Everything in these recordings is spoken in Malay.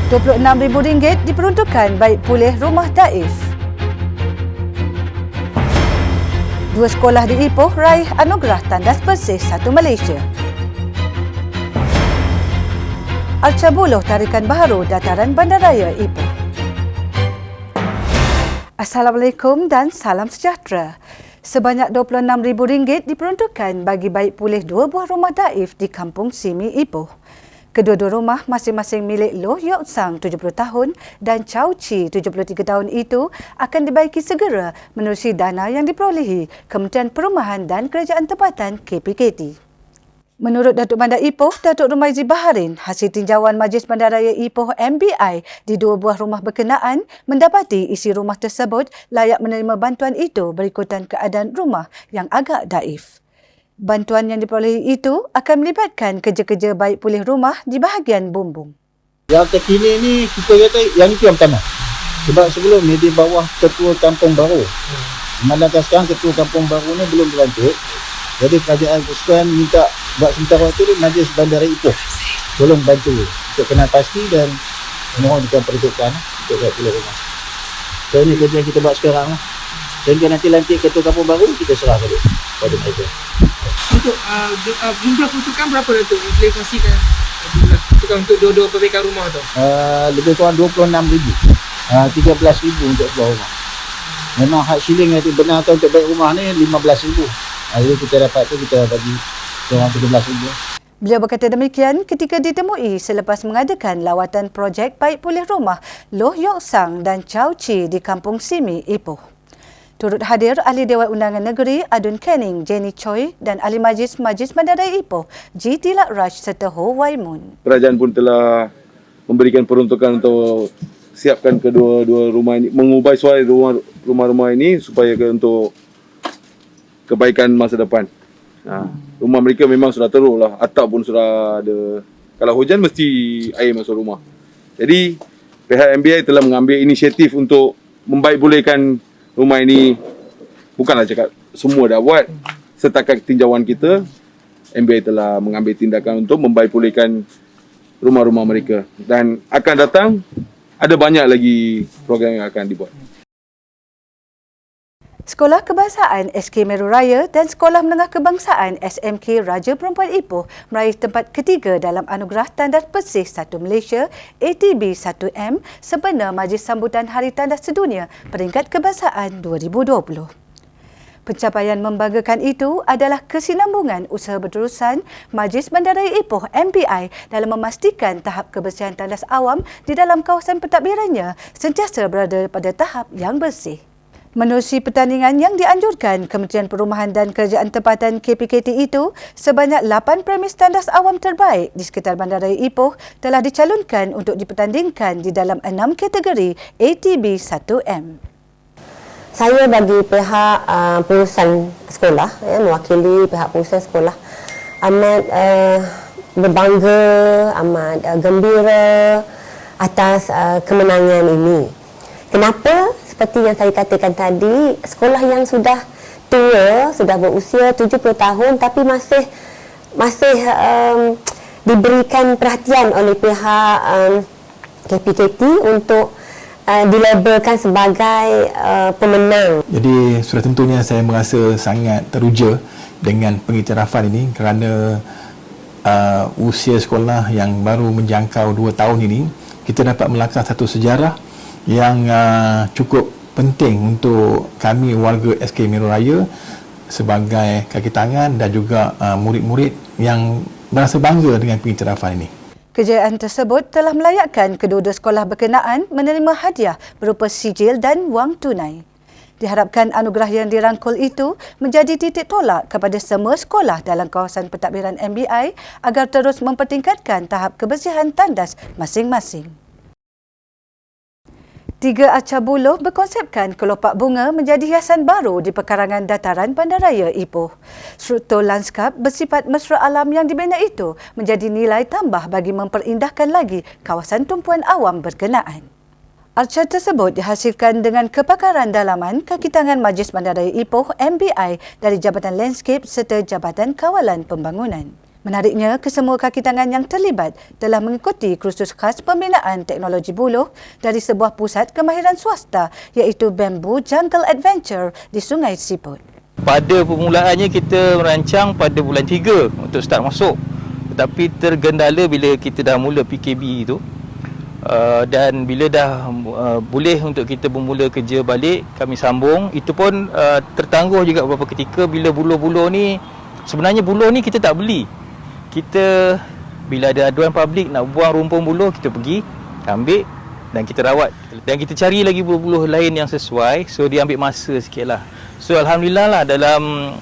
RM26,000 diperuntukkan baik pulih rumah Daif. 2 sekolah di Ipoh raih anugerah tandas bersih 1 Malaysia. Arca Buloh tarikan baharu dataran Bandaraya Ipoh. Assalamualaikum dan salam sejahtera. Sebanyak RM26,000 diperuntukkan bagi baik pulih 2 buah rumah Daif di Kampung Simi Ipoh. Kedua-dua rumah masing-masing milik Loh Yok Sang 70 tahun dan Chow Chi 73 tahun itu akan dibaiki segera menerusi dana yang diperolehi Kementerian Perumahan dan Kerajaan Tempatan KPKT. Menurut Datuk Bandar Ipoh, Datuk Rumaizi Baharin, hasil tinjauan Majlis Bandaraya Ipoh MBI di 2 buah rumah berkenaan mendapati isi rumah tersebut layak menerima bantuan itu berikutan keadaan rumah yang agak daif. Bantuan yang diperolehi itu akan melibatkan kerja-kerja baik pulih rumah di bahagian bumbung. Yang terkini ni kita kata yang itu yang pertama. Sebab sebelum ni di bawah Ketua Kampung Baru. Manakala sekarang Ketua Kampung Baru ni belum dilantik. Jadi kerajaan Persekutuan minta buat sementara waktu ni Majlis Bandar Ipoh tolong bantu untuk kena pasti dan mohonkan peruntukan untuk baik pulih rumah. So ni kerja yang kita buat sekarang lah. Sehingga nanti lantik Ketua Kampung Baru kita serah balik pada mereka. Untuk jumlah peruntukan berapa tu? Boleh kongsikan jumlah peruntukan untuk dua-dua perbaikan rumah tu? Lebih kurang 26,000. 13,000 untuk sebuah rumah. Memang hak shilling yang dibenarkan untuk baik rumah ni 15,000. Jadi kita dapat tu kita bagi orang 17,000. Beliau berkata demikian ketika ditemui selepas mengadakan lawatan projek baik pulih rumah Loh Yok Sang dan Chow Chi di Kampung Simi Ipoh. Turut hadir Ahli Dewan Undangan Negeri Adun Kening, Jenny Choi dan Ahli Majlis Bandaraya Ipoh G. Tilak Raj serta Ho Wai Mun. Kerajaan pun telah memberikan peruntukan untuk siapkan kedua-dua rumah ini, mengubah suai rumah-rumah ini supaya untuk kebaikan masa depan. Rumah mereka memang sudah teruk lah, atap pun sudah ada. Kalau hujan mesti air masuk rumah. Jadi pihak MBI telah mengambil inisiatif untuk membaik pulihkan rumah ini. Bukanlah cakap semua dah buat. Setakat tinjauan kita, MBI telah mengambil tindakan untuk membaik pulihkan rumah-rumah mereka. Dan akan datang, ada banyak lagi program yang akan dibuat. Sekolah Kebangsaan SK Meru Raya dan Sekolah Menengah Kebangsaan SMK Raja Perempuan Ipoh meraih tempat ketiga dalam Anugerah Tandas Bersih 1 Malaysia ATB 1M sempena Majlis Sambutan Hari Tandas Sedunia Peringkat Kebangsaan 2020. Pencapaian membanggakan itu adalah kesinambungan usaha berterusan Majlis Bandaraya Ipoh MBI dalam memastikan tahap kebersihan tandas awam di dalam kawasan pentadbirannya sentiasa berada pada tahap yang bersih. Menerusi pertandingan yang dianjurkan Kementerian Perumahan dan Kerajaan Tempatan KPKT itu, sebanyak 8 premis tandas awam terbaik di sekitar Bandaraya Ipoh telah dicalonkan untuk dipertandingkan di dalam 6 kategori ATB 1M. Saya bagi pihak pengurusan sekolah, mewakili pihak pengurusan sekolah, amat berbangga, amat gembira atas kemenangan ini. Kenapa? Seperti yang saya katakan tadi, sekolah yang sudah tua, sudah berusia 70 tahun tapi masih diberikan perhatian oleh pihak KPKT untuk dilabelkan sebagai pemenang. Jadi sudah tentunya saya merasa sangat teruja dengan pengiktirafan ini kerana usia sekolah yang baru menjangkau 2 tahun ini, kita dapat melakar satu sejarah yang cukup penting untuk kami warga SK Meru Raya sebagai kaki tangan dan juga murid-murid yang merasa bangga dengan pengiktirafan ini. Kejayaan tersebut telah melayakkan kedua-dua sekolah berkenaan menerima hadiah berupa sijil dan wang tunai. Diharapkan anugerah yang dirangkul itu menjadi titik tolak kepada semua sekolah dalam kawasan pentadbiran MBI agar terus mempertingkatkan tahap kebersihan tandas masing-masing. 3 arca buloh berkonsepkan kelopak bunga menjadi hiasan baru di pekarangan dataran Bandaraya Ipoh. Struktur lanskap bersifat mesra alam yang dibina itu menjadi nilai tambah bagi memperindahkan lagi kawasan tumpuan awam berkenaan. Arca tersebut dihasilkan dengan kepakaran dalaman kaki tangan Majlis Bandaraya Ipoh MBI dari Jabatan Landscape serta Jabatan Kawalan Pembangunan. Menariknya, kesemua kaki tangan yang terlibat telah mengikuti kursus khas pembinaan teknologi buluh dari sebuah pusat kemahiran swasta iaitu Bamboo Jungle Adventure di Sungai Siput. Pada permulaannya kita merancang pada bulan 3 untuk start masuk. Tetapi tergendala bila kita dah mula PKB itu. Dan bila dah boleh untuk kita bermula kerja balik, kami sambung. Itu pun tertangguh juga beberapa ketika bila buluh-buluh ni, sebenarnya buluh ni kita tak beli. Kita bila ada aduan publik nak buang rumpun buluh, kita pergi ambil dan kita rawat. Dan kita cari lagi buluh-buluh lain yang sesuai. So dia ambil masa sikit lah. So Alhamdulillah lah dalam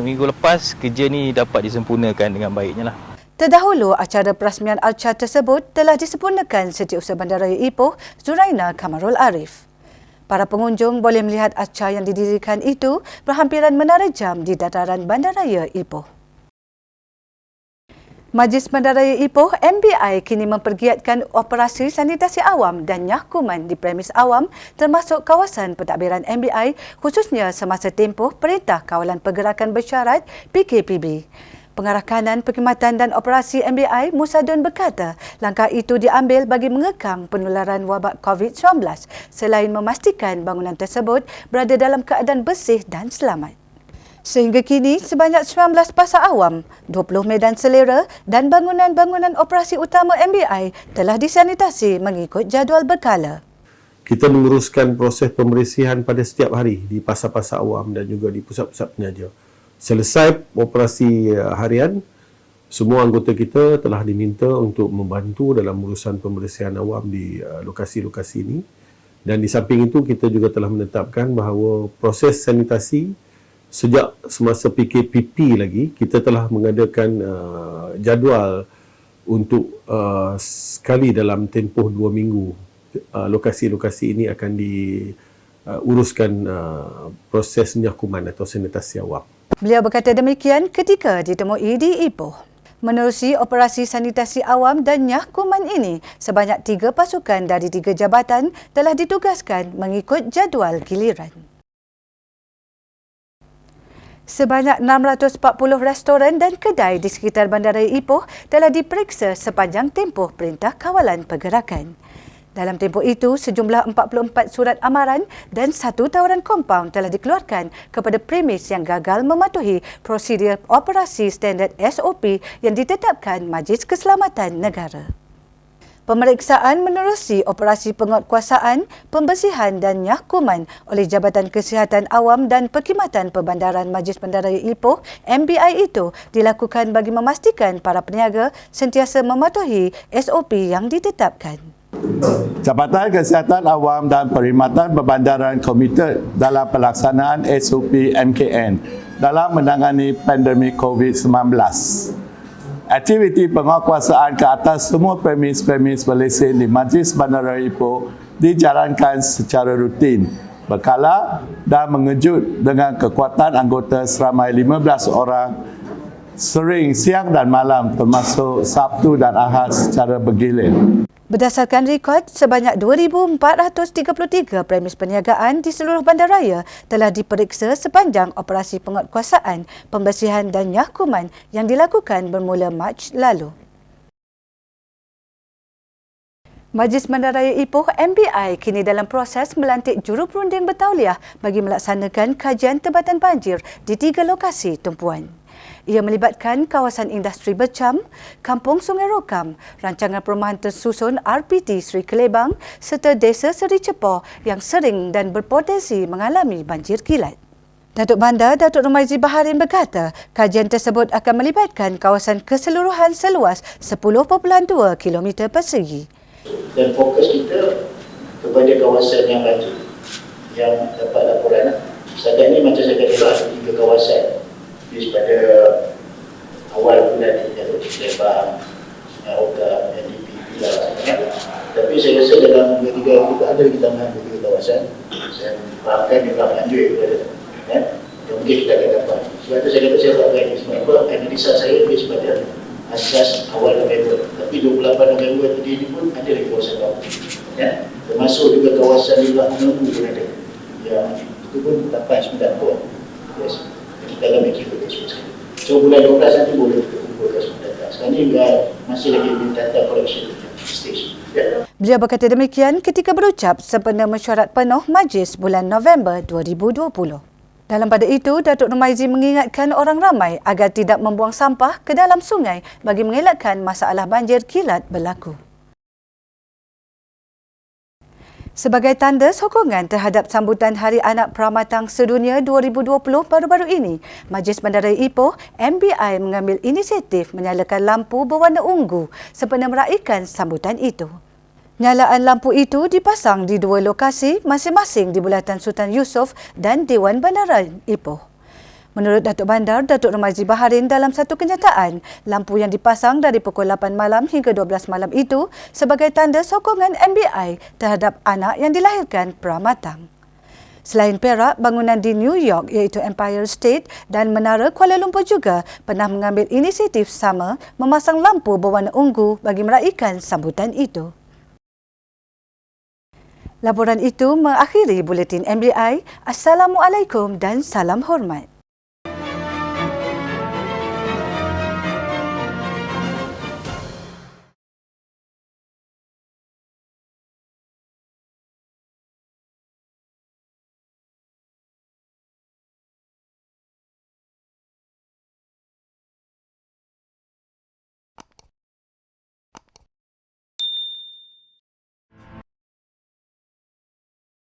minggu lepas kerja ni dapat disempurnakan dengan baiknya lah. Terdahulu, acara perasmian Arca tersebut telah disempurnakan Setiausaha Bandaraya Ipoh, Zuraina Kamarul Arif. Para pengunjung boleh melihat arca yang didirikan itu berhampiran menara jam di dataran Bandaraya Ipoh. Majlis Bandaraya Ipoh MBI kini mempergiatkan operasi sanitasi awam dan nyahkuman di premis awam termasuk kawasan pentadbiran MBI khususnya semasa tempoh Perintah Kawalan Pergerakan Bersyarat PKPB. Pengarah Kanan Perkhidmatan dan Operasi MBI Musadun berkata langkah itu diambil bagi mengekang penularan wabak COVID-19 selain memastikan bangunan tersebut berada dalam keadaan bersih dan selamat. Sehingga kini, sebanyak 19 pasar awam, 20 medan selera dan bangunan-bangunan operasi utama MBI telah disanitasi mengikut jadual berkala. Kita menguruskan proses pembersihan pada setiap hari di pasar-pasar awam dan juga di pusat-pusat penyaja. Selesai operasi harian, semua anggota kita telah diminta untuk membantu dalam urusan pembersihan awam di lokasi-lokasi ini. Dan di samping itu, kita juga telah menetapkan bahawa proses sanitasi sejak semasa PKPP lagi, kita telah mengadakan jadual untuk sekali dalam tempoh 2 minggu. Lokasi-lokasi ini akan diuruskan proses nyahkuman atau sanitasi awam. Beliau berkata demikian ketika ditemui di Ipoh. Menerusi operasi sanitasi awam dan nyahkuman ini, sebanyak 3 pasukan dari 3 jabatan telah ditugaskan mengikut jadual giliran. Sebanyak 640 restoran dan kedai di sekitar Bandaraya Ipoh telah diperiksa sepanjang tempoh Perintah Kawalan Pergerakan. Dalam tempoh itu, sejumlah 44 surat amaran dan 1 tawaran kompaun telah dikeluarkan kepada premis yang gagal mematuhi prosedur operasi standard SOP yang ditetapkan Majlis Keselamatan Negara. Pemeriksaan menerusi operasi penguatkuasaan, pembersihan dan nyahkuman oleh Jabatan Kesihatan Awam dan Perkhidmatan Perbandaran Majlis Bandaraya Ipoh MBI itu dilakukan bagi memastikan para peniaga sentiasa mematuhi SOP yang ditetapkan. Jabatan Kesihatan Awam dan Perkhidmatan Perbandaran komited dalam pelaksanaan SOP MKN dalam menangani pandemik COVID-19. Aktiviti penguatkuasaan ke atas semua premis-premis berlesen di Majlis Bandaraya Ipoh dijalankan secara rutin, berkala dan mengejut dengan kekuatan anggota seramai 15 orang sering siang dan malam termasuk Sabtu dan Ahad secara bergilir. Berdasarkan rekod, sebanyak 2,433 premis perniagaan di seluruh bandaraya telah diperiksa sepanjang operasi penguatkuasaan, pembersihan dan nyahkuman yang dilakukan bermula Mac lalu. Majlis Bandaraya Ipoh MBI kini dalam proses melantik juruperunding bertauliah bagi melaksanakan kajian tebatan banjir di 3 lokasi tumpuan. Ia melibatkan kawasan industri Bercam, Kampung Sungai Rokam, rancangan perumahan tersusun RPT Seri Kelebang serta Desa Seri Cepoh yang sering dan berpotensi mengalami banjir kilat. Datuk Bandar Datuk Rumaizi Baharin berkata, kajian tersebut akan melibatkan kawasan keseluruhan seluas 10.2 km persegi. Dan fokus kita kepada kawasan yang banjir yang dapat laporan. Setakat ini macam saya kata ada 3 kawasan. Jadi pada awal bulan Datuk Kelebang, Sungai Rokam, NDP lah. Tapi saya rasa dalam 2-3 kita ada lagi tambahan 2 kawasan. Saya fahamkan dia telah lanjut kepada dan mungkin kita akan dapat. Sebab itu saya kata saya tak berani. Sebab apa? Analisa saya lebih pada asas awal November. Tapi 28 November tadi ini pun ada lagi kawasan baru. Ya? Termasuk juga kawasan di belakang Menunggu pun ada. Yang itu pun 8-9 tahun. Yes. Kita dalam mikir betul sekali. So bulan 12 nanti boleh kita kumpulkan semua. Sekarang ni masih lagi di data collection stage. Beliau berkata demikian ketika berucap sempena mesyuarat penuh Majlis bulan November 2020. Dalam pada itu, Datuk Rumaizi mengingatkan orang ramai agar tidak membuang sampah ke dalam sungai bagi mengelakkan masalah banjir kilat berlaku. Sebagai tanda sokongan terhadap sambutan Hari Anak Pramatang Sedunia 2020 baru-baru ini, Majlis Bandaraya Ipoh MBI mengambil inisiatif menyalakan lampu berwarna ungu sempena meraihkan sambutan itu. Nyalaan lampu itu dipasang di dua lokasi masing-masing di Bulatan Sultan Yusof dan Dewan Bandaraya Ipoh. Menurut Datuk Bandar, Datuk Rumaizi Baharin dalam satu kenyataan, lampu yang dipasang dari pukul 8 malam hingga 12 malam itu sebagai tanda sokongan MBI terhadap anak yang dilahirkan pramatang. Selain Perak, bangunan di New York iaitu Empire State dan Menara Kuala Lumpur juga pernah mengambil inisiatif sama memasang lampu berwarna ungu bagi meraihkan sambutan itu. Laporan itu mengakhiri Buletin MBI. Assalamualaikum dan salam hormat.